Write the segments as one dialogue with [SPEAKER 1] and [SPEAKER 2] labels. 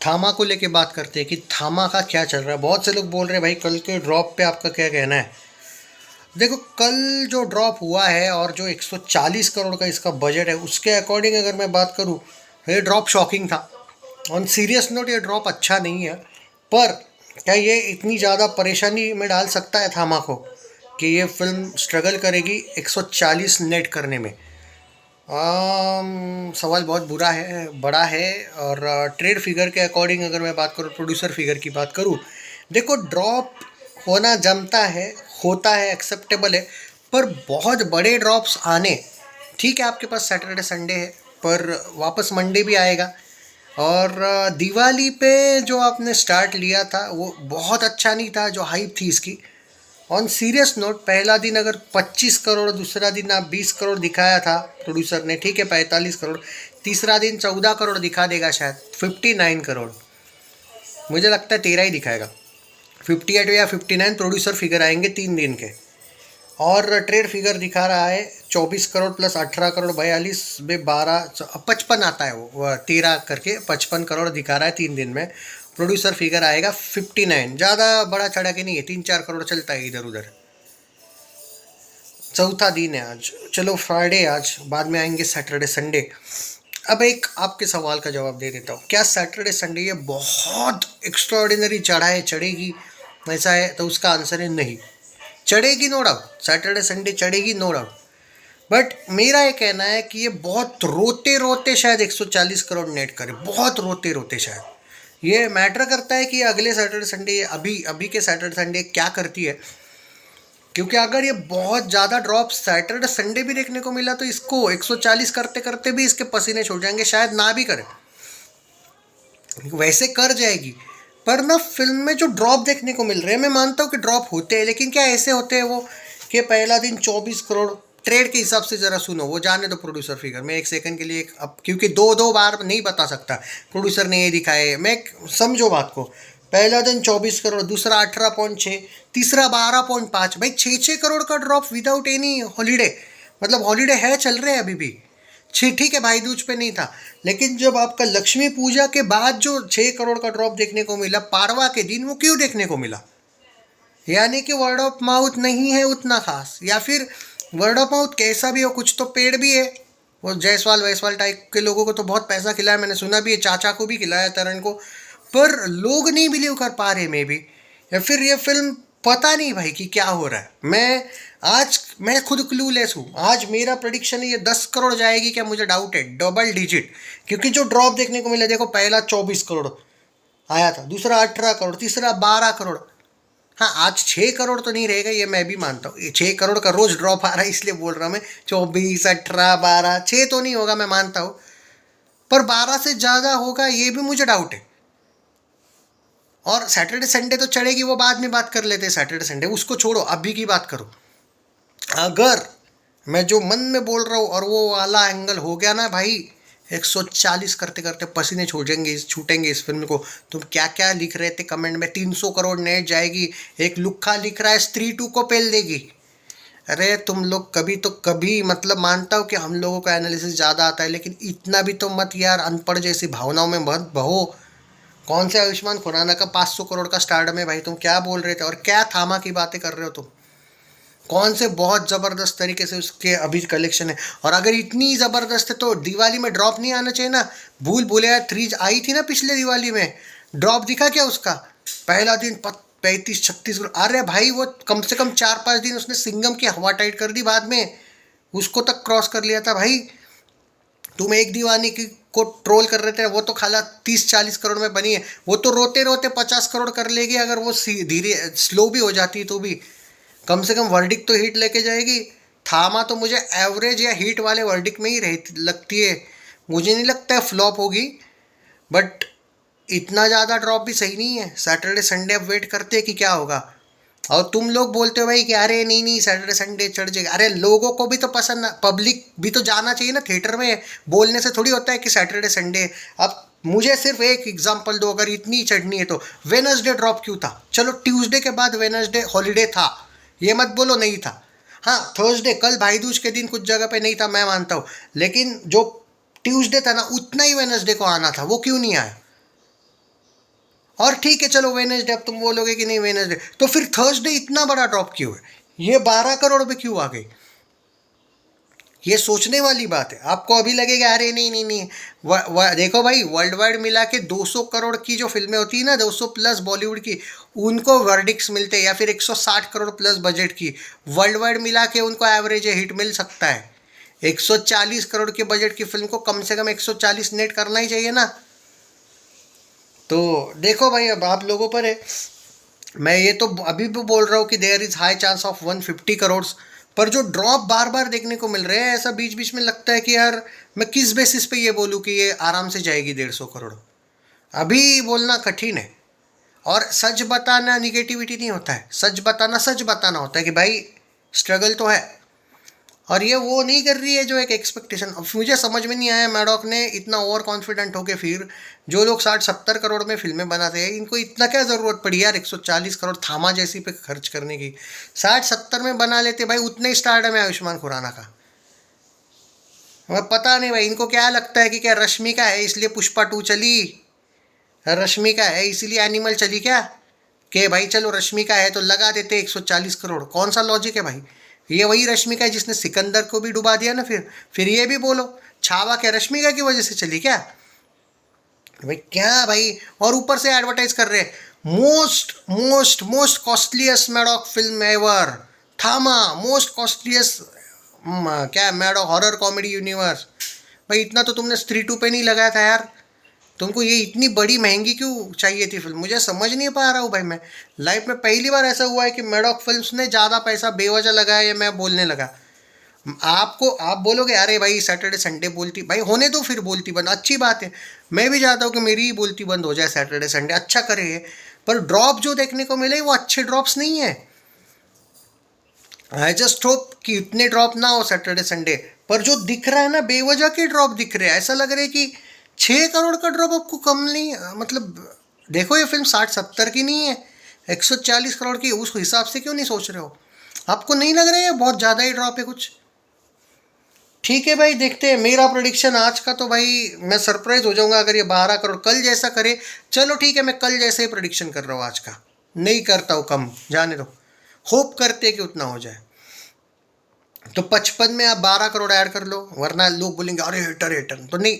[SPEAKER 1] थामा को लेके बात करते हैं कि थामा का क्या चल रहा है। बहुत से लोग बोल रहे हैं भाई कल के ड्रॉप पे आपका क्या कहना है। देखो, कल जो ड्रॉप हुआ है और जो 140 करोड़ का इसका बजट है उसके अकॉर्डिंग अगर मैं बात करूँ, ये ड्रॉप शॉकिंग था। ऑन सीरियस नोट ये ड्रॉप अच्छा नहीं है। पर क्या ये इतनी ज़्यादा परेशानी में डाल सकता है थामा को कि ये फिल्म स्ट्रगल करेगी 140 नेट करने में? सवाल बहुत बुरा है, बड़ा है। और ट्रेड फिगर के अकॉर्डिंग अगर मैं बात करूँ, प्रोड्यूसर फिगर की बात करूँ, देखो ड्रॉप होना जमता है, होता है, एक्सेप्टेबल है। पर बहुत बड़े ड्रॉप्स आने, ठीक है आपके पास सैटरडे संडे है, पर वापस मंडे भी आएगा। और दिवाली पे जो आपने स्टार्ट लिया था वो बहुत अच्छा नहीं था, जो हाइप थी इसकी। ऑन सीरियस नोट, पहला दिन अगर 25 करोड़, दूसरा दिन आप 20 करोड़ दिखाया था प्रोड्यूसर ने, ठीक है 45 करोड़, तीसरा दिन 14 करोड़ दिखा देगा, शायद 59 करोड़। मुझे लगता है 13 ही दिखाएगा, 58 या 59 प्रोड्यूसर फिगर आएंगे 3 दिन के। और ट्रेड फिगर दिखा रहा है 24 करोड़ प्लस 18 करोड़ 42 में 12 55 आता है, वो 13 करके 55 करोड़ दिखा रहा है 3 दिन में। प्रोड्यूसर फिगर आएगा 59, ज़्यादा बड़ा चढ़ा के नहीं है, 3-4 करोड़ चलता है इधर उधर। चौथा दिन है आज, चलो फ्राइडे आज, बाद में आएंगे सैटरडे संडे। अब एक आपके सवाल का जवाब दे देता हूँ, क्या सैटरडे संडे ये बहुत एक्स्ट्राऑर्डिनरी चढ़ा है, चढ़ेगी ऐसा है? तो उसका आंसर है नहीं। चढ़ेगी नो डाउट, सैटरडे संडे चढ़ेगी नो डाउट। बट मेरा ये कहना है कि ये बहुत रोते रोते शायद 140 करोड़ नेट करे, बहुत रोते रोते शायद। ये मैटर करता है कि अगले सैटरडे संडे, अभी अभी के सैटरडे संडे क्या करती है। क्योंकि अगर ये बहुत ज़्यादा ड्रॉप सैटरडे संडे भी देखने को मिला तो इसको 140 करते करते भी इसके पसीने छूट जाएंगे, शायद ना भी करे, वैसे कर जाएगी। पर ना फिल्म में जो ड्रॉप देखने को मिल रहे हैं, मैं मानता हूँ कि ड्रॉप होते हैं, लेकिन क्या ऐसे होते हैं वो कि पहला दिन 24 करोड़, ट्रेड के हिसाब से ज़रा सुनो, वो जाने दो प्रोड्यूसर फिगर। मैं एक सेकंड के लिए अब क्योंकि दो दो बार नहीं बता सकता, प्रोड्यूसर ने ये दिखाए, मैं समझो बात को। पहला दिन 24 करोड़, दूसरा 18.6, तीसरा 12.5, भाई 6-6 करोड़ का ड्रॉप विदाउट एनी हॉलीडे। मतलब हॉलीडे है, चल रहे हैं अभी भी। ठीक है भाई दूज पे नहीं था, लेकिन जब आपका लक्ष्मी पूजा के बाद जो 6 करोड़ का ड्रॉप देखने को मिला पारवा के दिन, वो क्यों देखने को मिला? यानी कि वर्ड ऑफ माउथ नहीं है उतना खास, या फिर वर्ड ऑफ माउथ कैसा भी हो, कुछ तो पेड़ भी है। वो जायसवाल वैसवाल टाइप के लोगों को तो बहुत पैसा खिलाया, मैंने सुना भी है, चाचा को भी खिलाया, तरण को। पर लोग नहीं बिलीव कर पा रहे मे भी, या फिर ये फिल्म पता नहीं भाई कि क्या हो रहा है। मैं खुद क्लूलेस हूँ। आज मेरा प्रेडिक्शन है ये 10 करोड़ जाएगी, क्या मुझे डाउट है, डबल डिजिट। क्योंकि जो ड्रॉप देखने को मिला, देखो पहला 24 करोड़ आया था, दूसरा 18 करोड़, तीसरा 12 करोड़। हाँ, आज 6 करोड़ तो नहीं रहेगा, ये मैं भी मानता हूँ। ये 6 करोड़ का रोज ड्रॉप आ रहा है, इसलिए बोल रहा हूँ मैं। 24, 18, 12, 6 तो नहीं होगा, मैं मानता हूँ। पर 12 से ज़्यादा होगा ये भी मुझे डाउट है। और सैटरडे संडे तो चढ़ेगी, वो बाद में बात कर लेते हैं। सैटरडे संडे उसको छोड़ो, अभी की बात करो। अगर मैं जो मन में बोल रहा हूँ और वो वाला एंगल हो गया ना भाई, 140 करते करते पसीने छूटेंगे इस फिल्म को। तुम क्या क्या लिख रहे थे कमेंट में, 300 करोड़ नेट जाएगी, एक लुक्खा लिख रहा है स्त्री 2 को पेल देगी। अरे तुम लोग कभी तो कभी, मतलब मानता हूँ कि हम लोगों का एनालिसिस ज़्यादा आता है, लेकिन इतना भी तो मत यार अनपढ़ जैसी भावनाओं में मत बहो। कौन से आयुष्मान खुराना का 500 करोड़ का स्टार्डम है भाई, तुम क्या बोल रहे थे? और क्या थामा की बातें कर रहे हो तुम? कौन से बहुत ज़बरदस्त तरीके से उसके अभी कलेक्शन है। और अगर इतनी ज़बरदस्त है तो दिवाली में ड्रॉप नहीं आना चाहिए ना। भूल भुलैया 3 आई थी ना पिछले दिवाली में, ड्रॉप दिखा क्या उसका? पहला दिन 35-36, अरे भाई वो कम से कम 4-5 दिन उसने सिंघम की हवा टाइट कर दी, बाद में उसको तक क्रॉस कर लिया था भाई। तुम एक दीवानी की को ट्रोल कर रहे थे, वो तो खाला 30-40 करोड़ में बनी है, वो तो रोते रोते 50 करोड़ कर लेगी, अगर वो धीरे स्लो भी हो जाती है तो भी कम से कम वर्डिक तो हिट लेके जाएगी। थामा तो मुझे एवरेज या हिट वाले वर्डिक में ही रहती लगती है, मुझे नहीं लगता है फ्लॉप होगी। बट इतना ज़्यादा ड्रॉप भी सही नहीं है। सैटरडे संडे अब वेट करते हैं कि क्या होगा। और तुम लोग बोलते हो भाई कि अरे नहीं नहीं सैटरडे संडे चढ़ जाएगा। अरे लोगों को भी तो पसंद, पब्लिक भी तो जाना चाहिए ना थिएटर में। बोलने से थोड़ी होता है कि सैटरडे संडे। अब मुझे सिर्फ एक एग्जांपल दो, अगर इतनी चढ़नी है तो वेनसडे ड्रॉप क्यों था? चलो ट्यूसडे के बाद वेनसडे हॉलीडे था, ये मत बोलो नहीं था। हाँ थर्सडे, कल भाई दूज के दिन कुछ जगह पे नहीं था, मैं मानता हूँ, लेकिन जो ट्यूसडे था ना उतना ही वेनसडे को आना था, वो क्यों नहीं आया? और ठीक है चलो वेडनेसडे, अब तुम बोलोगे कि नहीं वेडनेसडे, तो फिर थर्सडे इतना बड़ा ड्रॉप क्यों है, ये 12 करोड़ पे क्यों आ गई, ये सोचने वाली बात है। आपको अभी लगेगा अरे नहीं नहीं नहीं, देखो भाई वर्ल्ड वाइड मिला के 200 करोड़ की जो फिल्में होती है ना, 200 प्लस बॉलीवुड की, उनको वर्डिक्स मिलते हैं, या फिर 160 करोड़ प्लस बजट की वर्ल्ड वाइड मिला के उनको एवरेज हिट मिल सकता है। 140 करोड़ के बजट की फिल्म को कम से कम 140 नेट करना ही चाहिए ना। तो देखो भाई अब आप लोगों पर है, मैं ये तो अभी भी बोल रहा हूँ कि there is high chance of 150 crore, पर जो ड्रॉप बार बार देखने को मिल रहे हैं, ऐसा बीच बीच में लगता है कि यार मैं किस बेसिस पे ये बोलूँ कि ये आराम से जाएगी 150 करोड़, अभी बोलना कठिन है। और सच बताना निगेटिविटी नहीं होता है, सच बताना होता है कि भाई स्ट्रगल तो है, और ये वो नहीं कर रही है जो एक एक्सपेक्टेशन। अब मुझे समझ में नहीं आया मैडॉक ने इतना ओवर कॉन्फिडेंट होके, फिर जो लोग 60-70 करोड़ में फिल्में बनाते हैं, इनको इतना क्या ज़रूरत पड़ी यार 140 करोड़ थामा जैसी पे खर्च करने की, 60-70 में बना लेते भाई, उतने ही स्टारडम है आयुष्मान खुराना का। अब पता नहीं भाई इनको क्या लगता है कि क्या रश्मिका है इसलिए पुष्पा 2 चली, रश्मिका है इसीलिए एनिमल चली क्या, कि भाई चलो रश्मिका है तो लगा देते 140 करोड़, कौन सा लॉजिक है भाई। ये वही रश्मिका है जिसने सिकंदर को भी डुबा दिया ना, फिर ये भी बोलो छावा क्या रश्मिका की वजह से चली क्या भाई, क्या भाई। और ऊपर से एडवर्टाइज कर रहे हैं most most most costliest Maddock film ever, थामा मोस्ट कॉस्टलीस्ट क्या मैडॉक हॉरर कॉमेडी यूनिवर्स। भाई इतना तो तुमने स्त्री 2 पे नहीं लगाया था यार, तुमको ये इतनी बड़ी महंगी क्यों चाहिए थी फिल्म, मुझे समझ नहीं पा रहा हूँ भाई। मैं लाइफ में पहली बार ऐसा हुआ है कि मैडॉक फिल्म्स ने ज़्यादा पैसा बेवजह लगाया, ये मैं बोलने लगा। आपको आप बोलोगे अरे भाई सैटरडे संडे बोलती, भाई होने दो फिर बोलती बंद, अच्छी बात है, मैं भी चाहता हूँ कि मेरी ही बोलती बंद हो जाए सैटरडे संडे, अच्छा करे। पर ड्रॉप जो देखने को मिले वो अच्छे ड्रॉप्स नहीं है। आई जस्ट होप कि इतने ड्रॉप ना हो सैटरडे संडे, पर जो दिख रहा है ना बेवजह के ड्रॉप दिख रहे हैं, ऐसा लग रहा है कि 6 करोड़ का ड्रॉप आपको कम नहीं, मतलब देखो ये फिल्म 60-70 की नहीं है, 140 करोड़ की, उस हिसाब से क्यों नहीं सोच रहे हो, आपको नहीं लग रहा है बहुत ज़्यादा ही ड्रॉप है कुछ। ठीक है भाई देखते हैं, मेरा प्रोडिक्शन आज का तो भाई मैं सरप्राइज हो जाऊंगा अगर ये 12 करोड़ कल जैसा करे। चलो ठीक है मैं कल जैसे ही प्रोडिक्शन कर रहा हूँ आज का, नहीं करता हूँ कम, जाने दो, होप करते हैं कि उतना हो जाए। तो 55 में आप 12 करोड़ ऐड कर लो, वरना लोग बोलेंगे अरे हेटर हेटर, तो नहीं,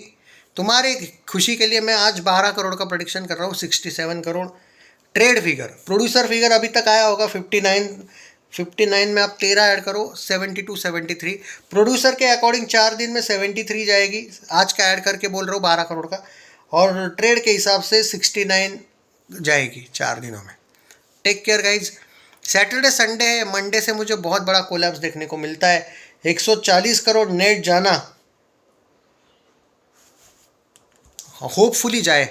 [SPEAKER 1] तुम्हारे खुशी के लिए मैं आज 12 करोड़ का प्रोडिक्शन कर रहा हूँ, 67 crore trade figure. Producer figure अभी तक आया होगा 59 में आप 13 ऐड करो 72-73, प्रोड्यूसर के अकॉर्डिंग 4 दिन में 73 जाएगी, आज का ऐड करके बोल रहा हूँ 12 करोड़ का, और ट्रेड के हिसाब से 69 जाएगी 4 दिनों में। Take care guys, Saturday Sunday है, मंडे से मुझे बहुत बड़ा कोलैप्स देखने को मिलता है, 140 करोड़ नेट जाना होपफुली जाए।